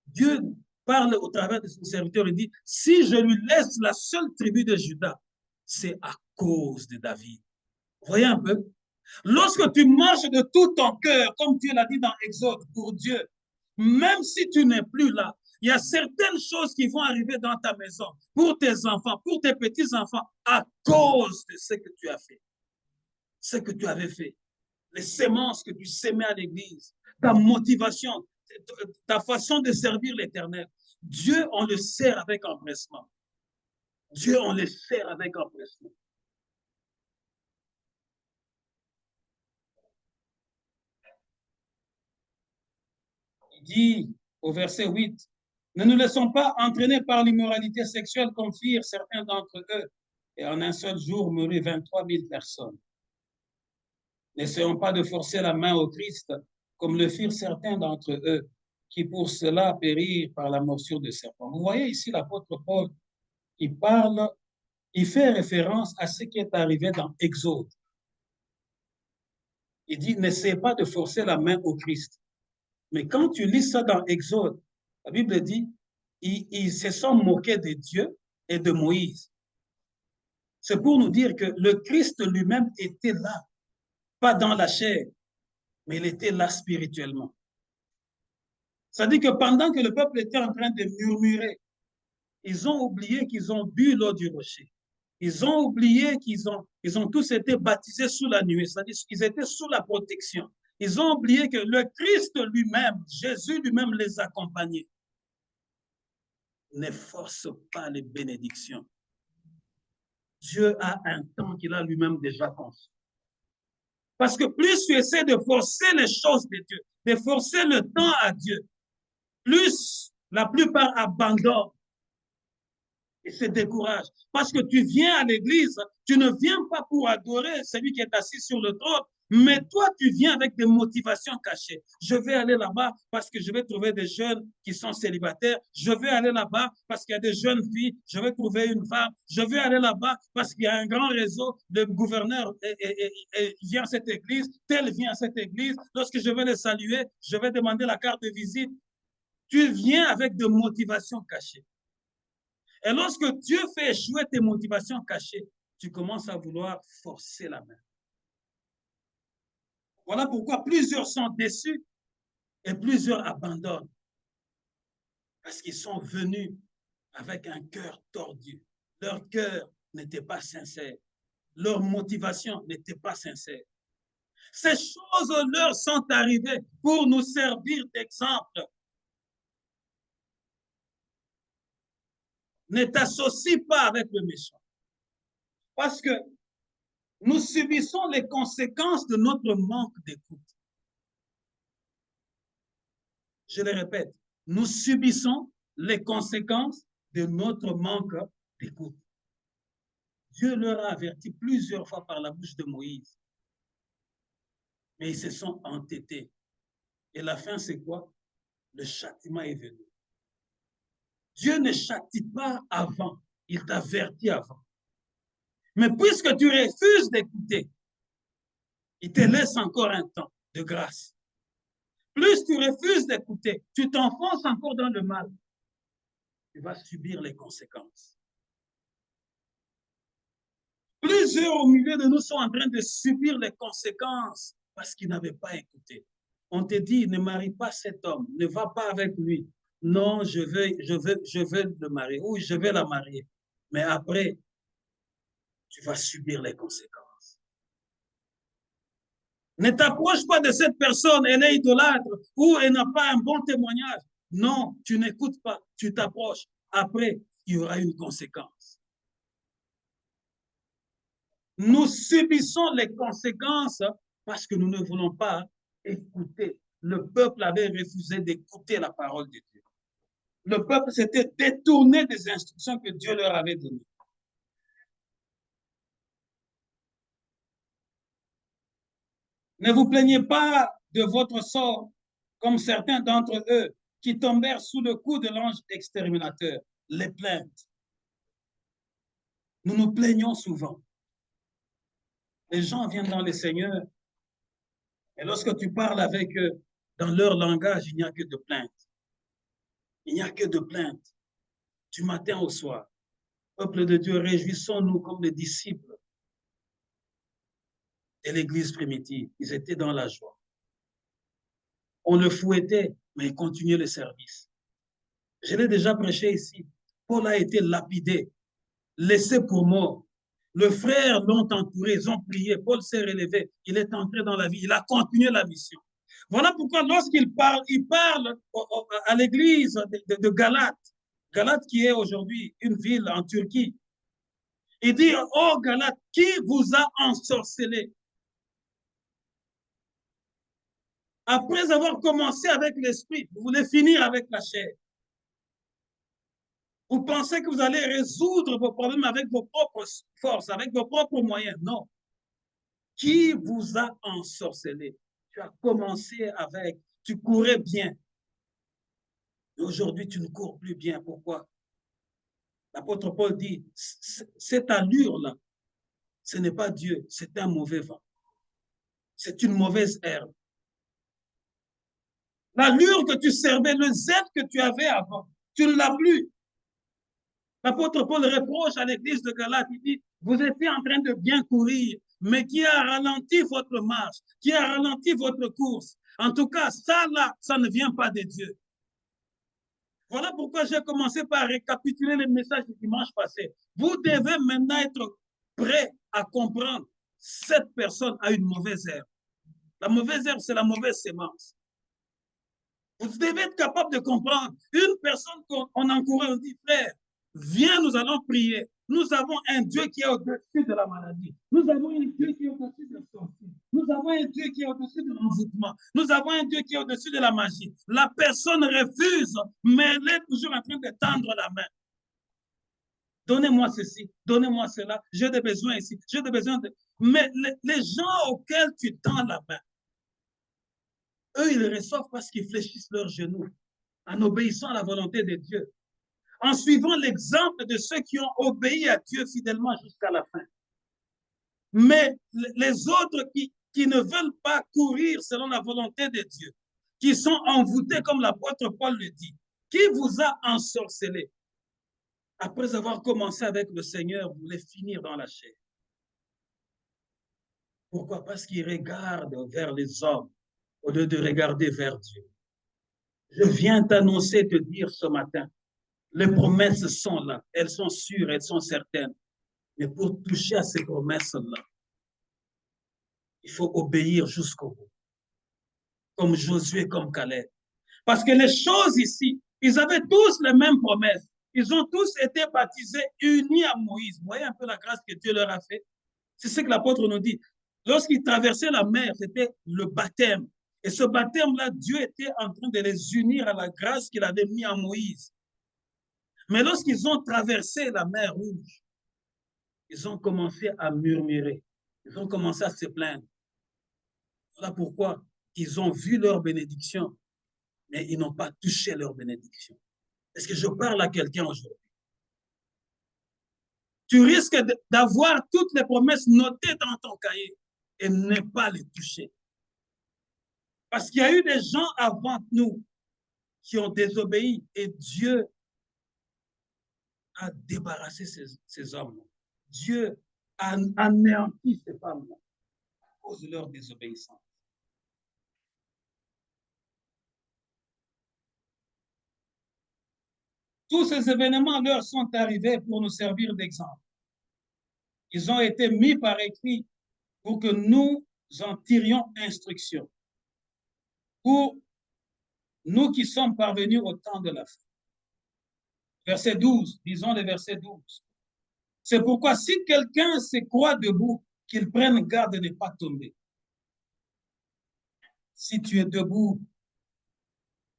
Dieu parle au travers de son serviteur et dit, si je lui laisse la seule tribu de Juda, c'est à cause de David. Vous voyez un peu? Lorsque tu marches de tout ton cœur, comme Dieu l'a dit dans Exode, pour Dieu, même si tu n'es plus là, il y a certaines choses qui vont arriver dans ta maison, pour tes enfants, pour tes petits-enfants, à cause de ce que tu as fait, ce que tu avais fait, les semences que tu sémais à l'église, ta motivation, ta façon de servir l'Éternel. Dieu, on le sert avec empressement. Dieu, on le sert avec empressement. Il dit au verset 8, ne nous laissons pas entraîner par l'immoralité sexuelle comme firent certains d'entre eux, et en un seul jour mourut 23 000 personnes. N'essayons pas de forcer la main au Christ, comme le firent certains d'entre eux, qui pour cela périrent par la morsure de serpent. Vous voyez ici l'apôtre Paul, il fait référence à ce qui est arrivé dans Exode. Il dit, n'essayez pas de forcer la main au Christ. Mais quand tu lis ça dans Exode, la Bible dit, ils se sont moqués de Dieu et de Moïse. C'est pour nous dire que le Christ lui-même était là, pas dans la chair, mais il était là spirituellement. Ça dit que pendant que le peuple était en train de murmurer, ils ont oublié qu'ils ont bu l'eau du rocher. Ils ont oublié qu'ils ont tous été baptisés sous la nuée, c'est-à-dire qu'ils étaient sous la protection. Ils ont oublié que le Christ lui-même, Jésus lui-même les accompagnait. Ne force pas les bénédictions. Dieu a un temps qu'il a lui-même déjà conçu. Parce que plus tu essaies de forcer les choses de Dieu, de forcer le temps à Dieu, plus la plupart abandonnent et se découragent. Parce que tu viens à l'église, tu ne viens pas pour adorer celui qui est assis sur le trône, mais toi, tu viens avec des motivations cachées. Je vais aller là-bas parce que je vais trouver des jeunes qui sont célibataires. Je vais aller là-bas parce qu'il y a des jeunes filles. Je vais trouver une femme. Je vais aller là-bas parce qu'il y a un grand réseau de gouverneurs vient à cette église. Tel vient à cette église. Lorsque je vais les saluer, je vais demander la carte de visite. Tu viens avec des motivations cachées. Et lorsque Dieu fait échouer tes motivations cachées, tu commences à vouloir forcer la main. Voilà pourquoi plusieurs sont déçus et plusieurs abandonnent. Parce qu'ils sont venus avec un cœur tordu. Leur cœur n'était pas sincère. Leur motivation n'était pas sincère. Ces choses leur sont arrivées pour nous servir d'exemple. Ne t'associe pas avec le méchant. Parce que nous subissons les conséquences de notre manque d'écoute. Je le répète, nous subissons les conséquences de notre manque d'écoute. Dieu leur a averti plusieurs fois par la bouche de Moïse. Mais ils se sont entêtés. Et la fin, c'est quoi? Le châtiment est venu. Dieu ne châtie pas avant, il t'avertit avant. Mais puisque tu refuses d'écouter, il te laisse encore un temps de grâce. Plus tu refuses d'écouter, tu t'enfonces encore dans le mal. Tu vas subir les conséquences. Plusieurs au milieu de nous sont en train de subir les conséquences parce qu'ils n'avaient pas écouté. On te dit, ne marie pas cet homme, ne va pas avec lui. Non, je veux le marier. Oui, je vais la marier. Mais après, tu vas subir les conséquences. Ne t'approche pas de cette personne, elle est idolâtre ou elle n'a pas un bon témoignage. Non, tu n'écoutes pas, tu t'approches. Après, il y aura une conséquence. Nous subissons les conséquences parce que nous ne voulons pas écouter. Le peuple avait refusé d'écouter la parole de Dieu. Le peuple s'était détourné des instructions que Dieu leur avait données. Ne vous plaignez pas de votre sort, comme certains d'entre eux qui tombèrent sous le coup de l'ange exterminateur. Les plaintes. Nous nous plaignons souvent. Les gens viennent dans le Seigneur et lorsque tu parles avec eux, dans leur langage, il n'y a que de plaintes. Il n'y a que de plaintes. Du matin au soir. Peuple de Dieu, réjouissons-nous comme les disciples de l'Église primitive. Ils étaient dans la joie. On le fouettait, mais il continuait le service. Je l'ai déjà prêché ici. Paul a été lapidé, laissé pour mort. Le frère l'ont entouré, ils ont prié. Paul s'est relevé, il est entré dans la vie, il a continué la mission. Voilà pourquoi lorsqu'il parle, il parle à l'église de Galate. Galate qui est aujourd'hui une ville en Turquie. Il dit, oh Galate, qui vous a ensorcelé? Après avoir commencé avec l'esprit, vous voulez finir avec la chair. Vous pensez que vous allez résoudre vos problèmes avec vos propres forces, avec vos propres moyens. Non. Qui vous a ensorcelé? Tu as commencé avec, tu courais bien. Aujourd'hui, tu ne cours plus bien. Pourquoi? L'apôtre Paul dit, cette allure-là, ce n'est pas Dieu, c'est un mauvais vent. C'est une mauvaise herbe. L'allure que tu servais, le zèle que tu avais avant, tu ne l'as plus. L'apôtre Paul reproche à l'église de Galate, il dit, vous étiez en train de bien courir, mais qui a ralenti votre marche, qui a ralenti votre course. En tout cas, ça là, ça ne vient pas de Dieu. Voilà pourquoi j'ai commencé par récapituler les messages du dimanche passé. Vous devez maintenant être prêt à comprendre cette personne a une mauvaise herbe. La mauvaise herbe, c'est la mauvaise sémence. Vous devez être capable de comprendre. Une personne qu'on encourage, on dit, frère, viens, nous allons prier. Nous avons un Dieu qui est au-dessus de la maladie. Nous avons un Dieu qui est au-dessus de la sortie. Nous avons un Dieu qui est au-dessus de l'envoûtement. Nous avons un Dieu qui est au-dessus de la magie. La personne refuse, mais elle est toujours en train de tendre la main. Donnez-moi ceci, donnez-moi cela, j'ai des besoins ici, j'ai des besoins de... Mais les gens auxquels tu tends la main, eux, ils reçoivent parce qu'ils fléchissent leurs genoux, en obéissant à la volonté de Dieu, en suivant l'exemple de ceux qui ont obéi à Dieu fidèlement jusqu'à la fin. Mais les autres qui ne veulent pas courir selon la volonté de Dieu, qui sont envoûtés comme l'apôtre Paul le dit, qui vous a ensorcelé? Après avoir commencé avec le Seigneur, vous voulez finir dans la chair. Pourquoi? Parce qu'ils regardent vers les hommes au lieu de regarder vers Dieu. Je viens t'annoncer, te dire ce matin, les promesses sont là, elles sont sûres, elles sont certaines. Mais pour toucher à ces promesses-là, il faut obéir jusqu'au bout, comme Josué, comme Caleb. Parce que les choses ici, ils avaient tous les mêmes promesses. Ils ont tous été baptisés, unis à Moïse. Vous voyez un peu la grâce que Dieu leur a fait? C'est ce que l'apôtre nous dit. Lorsqu'ils traversaient la mer, c'était le baptême. Et ce baptême-là, Dieu était en train de les unir à la grâce qu'il avait mis en Moïse. Mais lorsqu'ils ont traversé la mer Rouge, ils ont commencé à murmurer. Ils ont commencé à se plaindre. Voilà pourquoi ils ont vu leur bénédiction, mais ils n'ont pas touché leur bénédiction. Est-ce que je parle à quelqu'un aujourd'hui? Tu risques d'avoir toutes les promesses notées dans ton cahier et ne pas les toucher. Parce qu'il y a eu des gens avant nous qui ont désobéi et Dieu a débarrassé ces hommes. Dieu a anéanti ces femmes-là à cause de leur désobéissance. Tous ces événements leur sont arrivés pour nous servir d'exemple. Ils ont été mis par écrit pour que nous en tirions instruction. Pour nous qui sommes parvenus au temps de la fin. Verset 12, disons le verset 12. C'est pourquoi si quelqu'un se croit debout, qu'il prenne garde de ne pas tomber. Si tu es debout,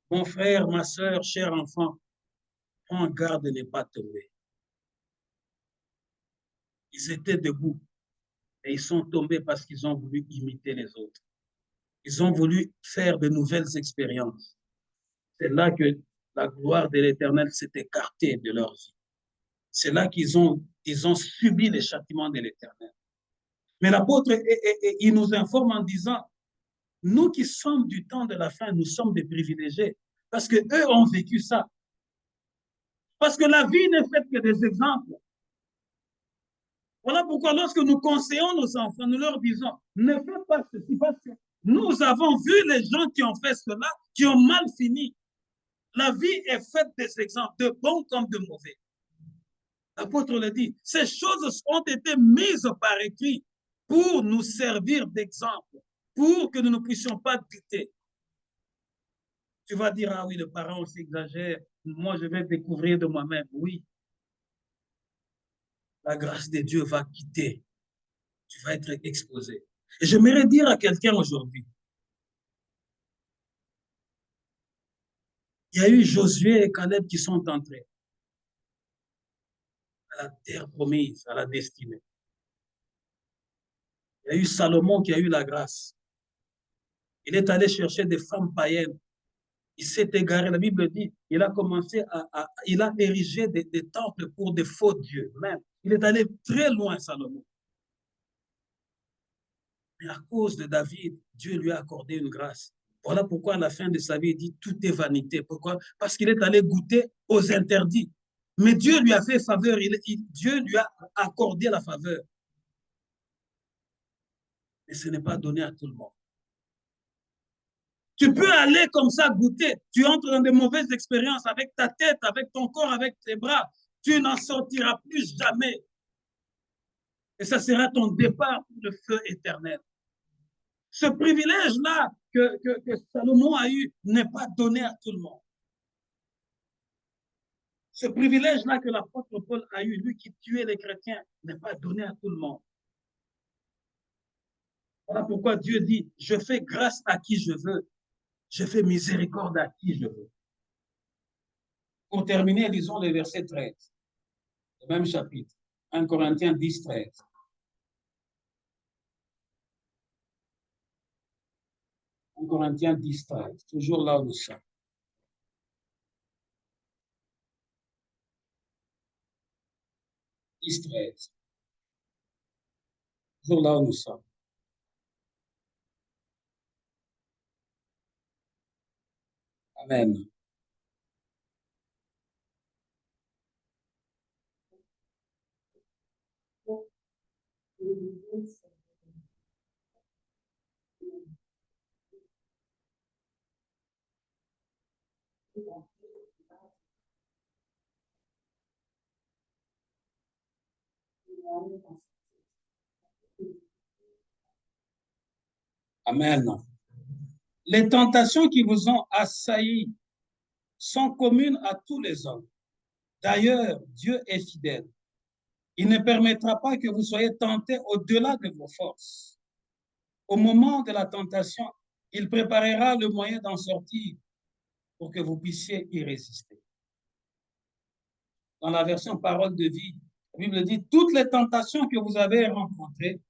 mon frère, ma soeur, cher enfant, prends garde de ne pas tomber. Ils étaient debout et ils sont tombés parce qu'ils ont voulu imiter les autres. Ils ont voulu faire de nouvelles expériences. C'est là que la gloire de l'Éternel s'est écartée de leur vie. C'est là qu'ils ont subi les châtiments de l'Éternel. Mais l'apôtre, il nous informe en disant, nous qui sommes du temps de la fin, nous sommes des privilégiés parce qu'eux ont vécu ça. Parce que la vie n'est faite que des exemples. Voilà pourquoi lorsque nous conseillons nos enfants, nous leur disons, ne faites pas ceci parce que nous avons vu les gens qui ont fait cela, qui ont mal fini. La vie est faite des exemples, de bons comme de mauvais. L'apôtre le dit, ces choses ont été mises par écrit pour nous servir d'exemple, pour que nous ne puissions pas douter. Tu vas dire, ah oui, le parent s'exagère, moi je vais découvrir de moi-même. Oui, la grâce de Dieu va quitter, tu vas être exposé. Et j'aimerais dire à quelqu'un aujourd'hui, il y a eu Josué et Caleb qui sont entrés à la terre promise, à la destinée. Il y a eu Salomon qui a eu la grâce. Il est allé chercher des femmes païennes. Il s'est égaré. La Bible dit, il a commencé il a érigé des temples pour des faux dieux. Même. Il est allé très loin, Salomon. Mais à cause de David, Dieu lui a accordé une grâce. Voilà pourquoi à la fin de sa vie, il dit, tout est vanité. Pourquoi? Parce qu'il est allé goûter aux interdits. Mais Dieu lui a fait faveur. Dieu lui a accordé la faveur. Mais ce n'est pas donné à tout le monde. Tu peux aller comme ça goûter. Tu entres dans de mauvaises expériences avec ta tête, avec ton corps, avec tes bras. Tu n'en sortiras plus jamais. Et ça sera ton départ pour le feu éternel. Ce privilège-là que Salomon a eu n'est pas donné à tout le monde. Ce privilège-là que l'apôtre Paul a eu, lui qui tuait les chrétiens, n'est pas donné à tout le monde. Voilà pourquoi Dieu dit, je fais grâce à qui je veux, je fais miséricorde à qui je veux. Pour terminer, lisons le verset 13, le même chapitre, 1 Corinthiens 10, 13. 1 Corinthiens 10, 13, toujours là où nous sommes. Toujours là où nous sommes. Amen. Amen. Les tentations qui vous ont assailli sont communes à tous les hommes. D'ailleurs, Dieu est fidèle. Il ne permettra pas que vous soyez tentés au-delà de vos forces. Au moment de la tentation, il préparera le moyen d'en sortir pour que vous puissiez y résister. Dans la version Parole de vie, la Bible dit, toutes les tentations que vous avez rencontrées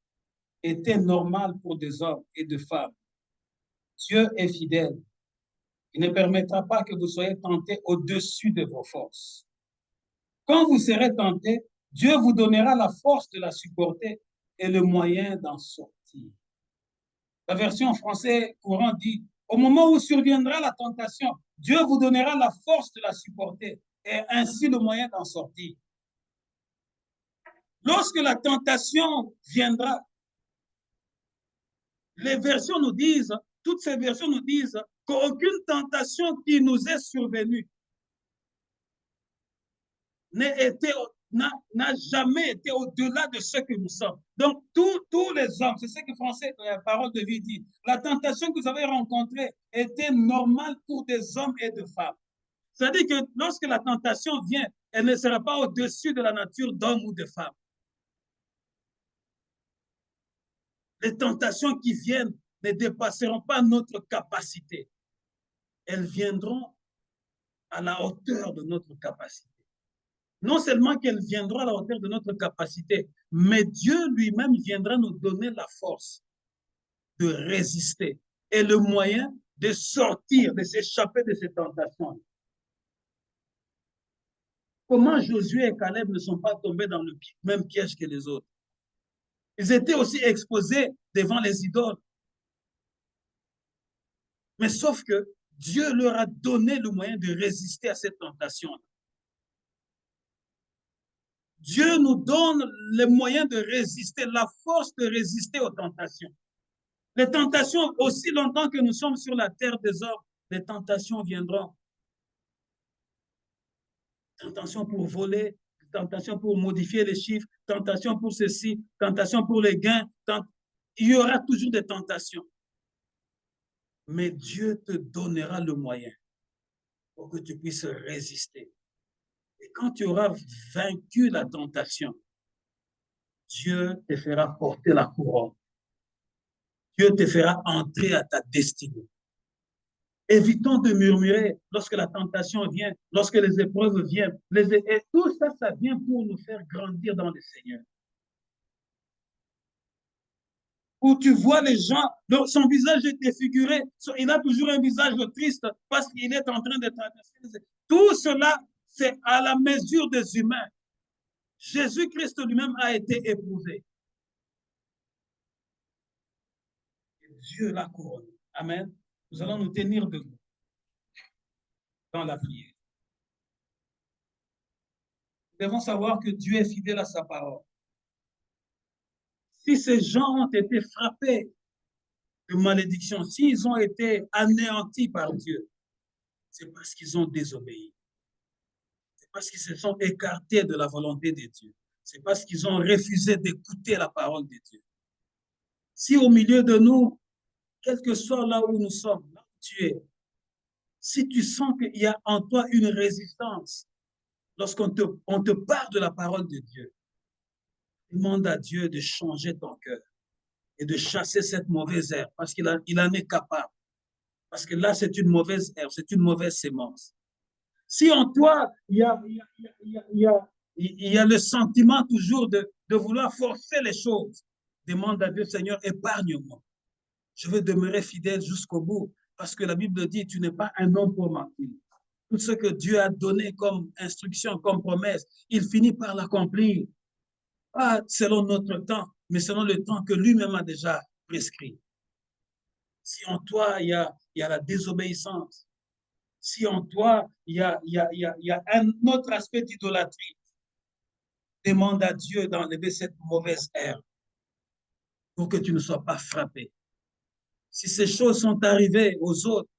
étaient normales pour des hommes et des femmes. Dieu est fidèle. Il ne permettra pas que vous soyez tentés au-dessus de vos forces. Quand vous serez tentés, Dieu vous donnera la force de la supporter et le moyen d'en sortir. La version française courant dit, au moment où surviendra la tentation, Dieu vous donnera la force de la supporter et ainsi le moyen d'en sortir. Lorsque la tentation viendra, les versions nous disent, toutes ces versions nous disent qu'aucune tentation qui nous est survenue n'a jamais été au-delà de ce que nous sommes. Donc, tous les hommes, c'est ce que Français, la parole de vie dit, la tentation que vous avez rencontrée était normale pour des hommes et des femmes. C'est-à-dire que lorsque la tentation vient, elle ne sera pas au-dessus de la nature d'homme ou de femme. Les tentations qui viennent ne dépasseront pas notre capacité. Elles viendront à la hauteur de notre capacité. Non seulement qu'elles viendront à la hauteur de notre capacité, mais Dieu lui-même viendra nous donner la force de résister et le moyen de sortir, de s'échapper de ces tentations. Comment Josué et Caleb ne sont pas tombés dans le même piège que les autres? Ils étaient aussi exposés devant les idoles. Mais sauf que Dieu leur a donné le moyen de résister à cette tentation. Dieu nous donne les moyens de résister, la force de résister aux tentations. Les tentations, aussi longtemps que nous sommes sur la terre des hommes, les tentations viendront. Tentation pour voler, tentation pour modifier les chiffres, tentation pour ceci, tentation pour les gains. Il y aura toujours des tentations. Mais Dieu te donnera le moyen pour que tu puisses résister. Et quand tu auras vaincu la tentation, Dieu te fera porter la couronne. Dieu te fera entrer à ta destinée. Évitons de murmurer lorsque la tentation vient, lorsque les épreuves viennent. Et tout ça, ça vient pour nous faire grandir dans le Seigneur. Où tu vois les gens, son visage est défiguré, il a toujours un visage triste parce qu'il est en train de traverser. Tout cela, c'est à la mesure des humains. Jésus-Christ lui-même a été éprouvé. Et Dieu l'a couronné. Amen. Nous allons nous tenir debout dans la prière. Nous devons savoir que Dieu est fidèle à sa parole. Si ces gens ont été frappés de malédiction, s'ils ont été anéantis par Dieu, c'est parce qu'ils ont désobéi. C'est parce qu'ils se sont écartés de la volonté de Dieu. C'est parce qu'ils ont refusé d'écouter la parole de Dieu. Si au milieu de nous, quel que soit là où nous sommes, là où tu es, si tu sens qu'il y a en toi une résistance, lorsqu'on on te parle de la parole de Dieu, demande à Dieu de changer ton cœur et de chasser cette mauvaise herbe parce il en est capable. Parce que là, c'est une mauvaise herbe, c'est une mauvaise sémence. Si en toi, il y a le sentiment toujours de vouloir forcer les choses, demande à Dieu, Seigneur, épargne-moi. Je veux demeurer fidèle jusqu'au bout. Parce que la Bible dit, tu n'es pas un homme pour mentir. Tout ce que Dieu a donné comme instruction, comme promesse, il finit par l'accomplir. Pas selon notre temps, mais selon le temps que lui-même a déjà prescrit. Si en toi, il y a la désobéissance, si en toi, il y a un autre aspect d'idolâtrie, demande à Dieu d'enlever cette mauvaise herbe pour que tu ne sois pas frappé. Si ces choses sont arrivées aux autres,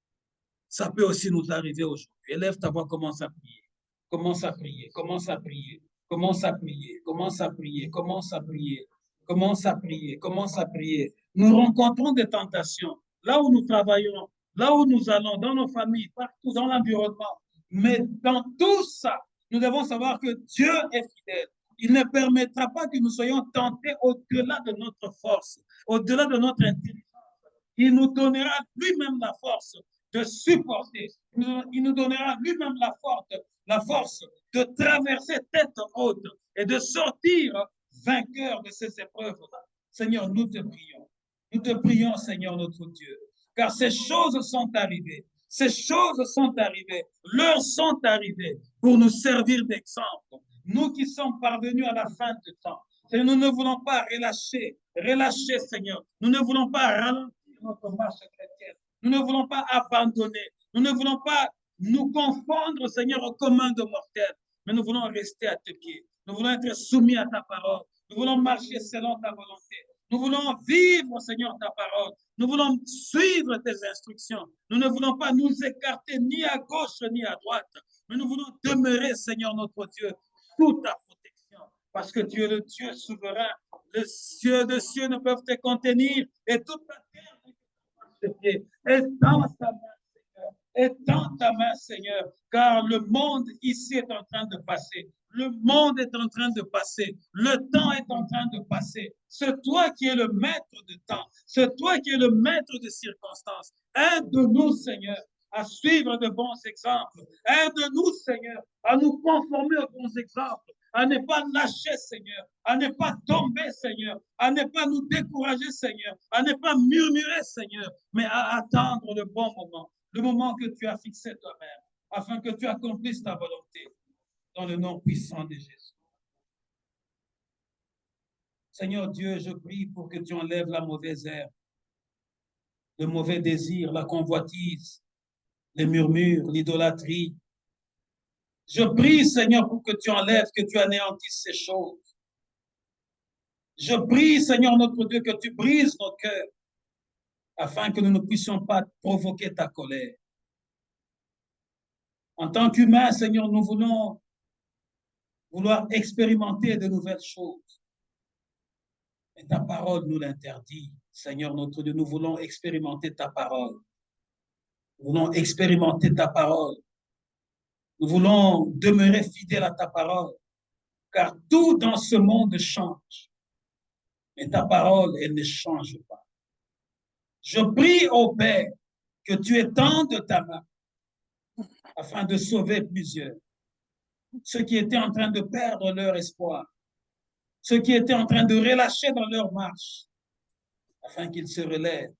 ça peut aussi nous arriver aujourd'hui. Élève ta voix, commence à prier. Commence à prier, commence à prier, commence à prier, commence à prier, commence à prier, commence à prier, commence à prier. Nous rencontrons des tentations là où nous travaillons, là où nous allons, dans nos familles, partout dans l'environnement. Mais dans tout ça, nous devons savoir que Dieu est fidèle. Il ne permettra pas que nous soyons tentés au-delà de notre force, au-delà de notre intelligence. Il nous donnera lui-même la force de supporter. Il nous donnera lui-même la force de traverser tête haute et de sortir vainqueur de ces épreuves-là. Seigneur, nous te prions. Nous te prions, Seigneur notre Dieu, car ces choses sont arrivées. Ces choses sont arrivées, l'heure sont arrivées pour nous servir d'exemple. Nous qui sommes parvenus à la fin du temps, et nous ne voulons pas relâcher, Seigneur. Nous ne voulons pas ralentir notre marche chrétienne. Nous ne voulons pas abandonner. Nous ne voulons pas nous confondre, Seigneur, au commun de mortels. Mais nous voulons rester à tes pieds. Nous voulons être soumis à ta parole. Nous voulons marcher selon ta volonté. Nous voulons vivre, Seigneur, ta parole. Nous voulons suivre tes instructions. Nous ne voulons pas nous écarter ni à gauche ni à droite. Mais nous voulons demeurer, Seigneur, notre Dieu, sous ta protection. Parce que tu es le Dieu souverain. Les cieux de cieux ne peuvent te contenir. Et toute la terre ne peut te pieds. Étends ta main, Seigneur. Étends ta main, Seigneur. Car le monde ici est en train de passer. Le monde est en train de passer. Le temps est en train de passer. C'est toi qui es le maître de temps. C'est toi qui es le maître de circonstances. Aide-nous, Seigneur, à suivre de bons exemples. Aide-nous, Seigneur, à nous conformer aux bons exemples, à ne pas lâcher, Seigneur, à ne pas tomber, Seigneur, à ne pas nous décourager, Seigneur, à ne pas murmurer, Seigneur, mais à attendre le moment que tu as fixé toi-même, afin que tu accomplisses ta volonté, dans le nom puissant de Jésus. Seigneur Dieu, je prie pour que tu enlèves la mauvaise herbe, le mauvais désir, la convoitise, les murmures, l'idolâtrie. Je prie, Seigneur, pour que tu enlèves, que tu anéantisses ces choses. Je prie, Seigneur notre Dieu, que tu brises nos cœurs, afin que nous ne puissions pas provoquer ta colère. En tant qu'humains, Seigneur, nous voulons vouloir expérimenter de nouvelles choses. Et ta parole nous l'interdit, Seigneur notre Dieu. Nous voulons expérimenter ta parole. Nous voulons expérimenter ta parole. Nous voulons demeurer fidèles à ta parole, car tout dans ce monde change. Mais ta parole, elle ne change pas. Je prie au Père que tu étendes ta main afin de sauver plusieurs. Ceux qui étaient en train de perdre leur espoir, ceux qui étaient en train de relâcher dans leur marche, afin qu'ils se relèvent.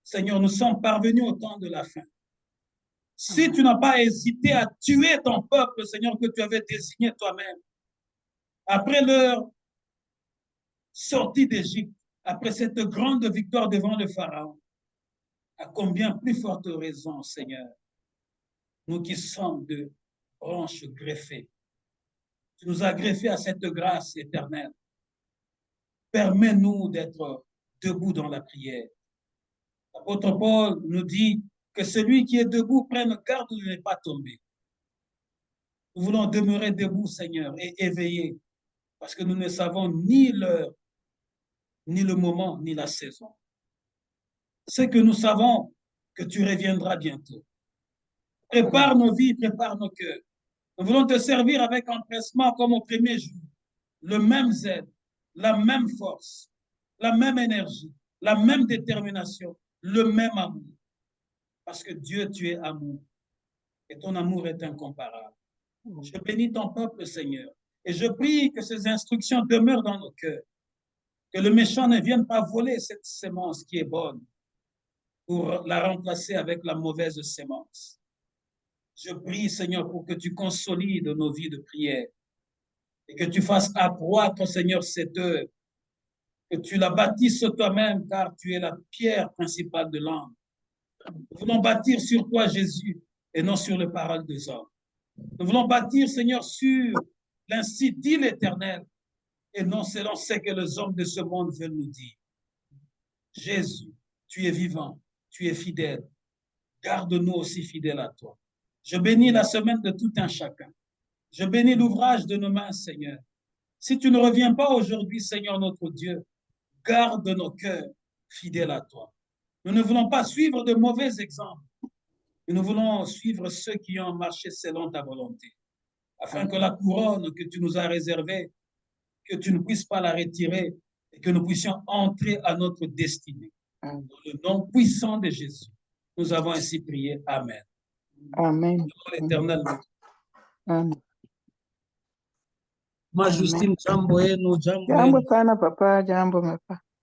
Seigneur, nous sommes parvenus au temps de la fin. Si tu n'as pas hésité à tuer ton peuple, Seigneur, que tu avais désigné toi-même, après leur sortie d'Égypte, après cette grande victoire devant le Pharaon, à combien plus forte raison, Seigneur, nous qui sommes de branches greffées, tu nous as greffés à cette grâce éternelle. Permets-nous d'être debout dans la prière. L'apôtre Paul nous dit que celui qui est debout prenne garde de ne pas tomber. Nous voulons demeurer debout, Seigneur, et éveillés, parce que nous ne savons ni l'heure, ni le moment, ni la saison. c'est que nous savons que tu reviendras bientôt. Prépare nos vies, prépare nos cœurs. Nous voulons te servir avec empressement comme au premier jour. Le même zèle, la même force, la même énergie, la même détermination, le même amour. Parce que Dieu, tu es amour. Et ton amour est incomparable. Je bénis ton peuple, Seigneur. Et je prie que ces instructions demeurent dans nos cœurs. Que le méchant ne vienne pas voler cette sémence qui est bonne pour la remplacer avec la mauvaise sémence. Je prie, Seigneur, pour que tu consolides nos vies de prière et que tu fasses accroître, Seigneur, cette œuvre, que tu la bâtisses toi-même, car tu es la pierre principale de l'âme. Nous voulons bâtir sur toi, Jésus, et non sur les paroles des hommes. Nous voulons bâtir, Seigneur, sur l'ainsi dit l'Éternel, et non selon ce que les hommes de ce monde veulent nous dire. Jésus, tu es vivant, tu es fidèle. Garde-nous aussi fidèles à toi. Je bénis la semaine de tout un chacun. Je bénis l'ouvrage de nos mains, Seigneur. Si tu ne reviens pas aujourd'hui, Seigneur notre Dieu, garde nos cœurs fidèles à toi. Nous ne voulons pas suivre de mauvais exemples, mais nous voulons suivre ceux qui ont marché selon ta volonté, afin que la couronne que tu nous as réservée, que tu ne puisses pas la retirer et que nous puissions entrer à notre destinée. Dans le nom puissant de Jésus, nous avons ainsi prié. Amen. Amen. L'Éternel. Amen. Ma Justine, jambo yenu, jambo Jambo yenu. sana papa, jambo papa.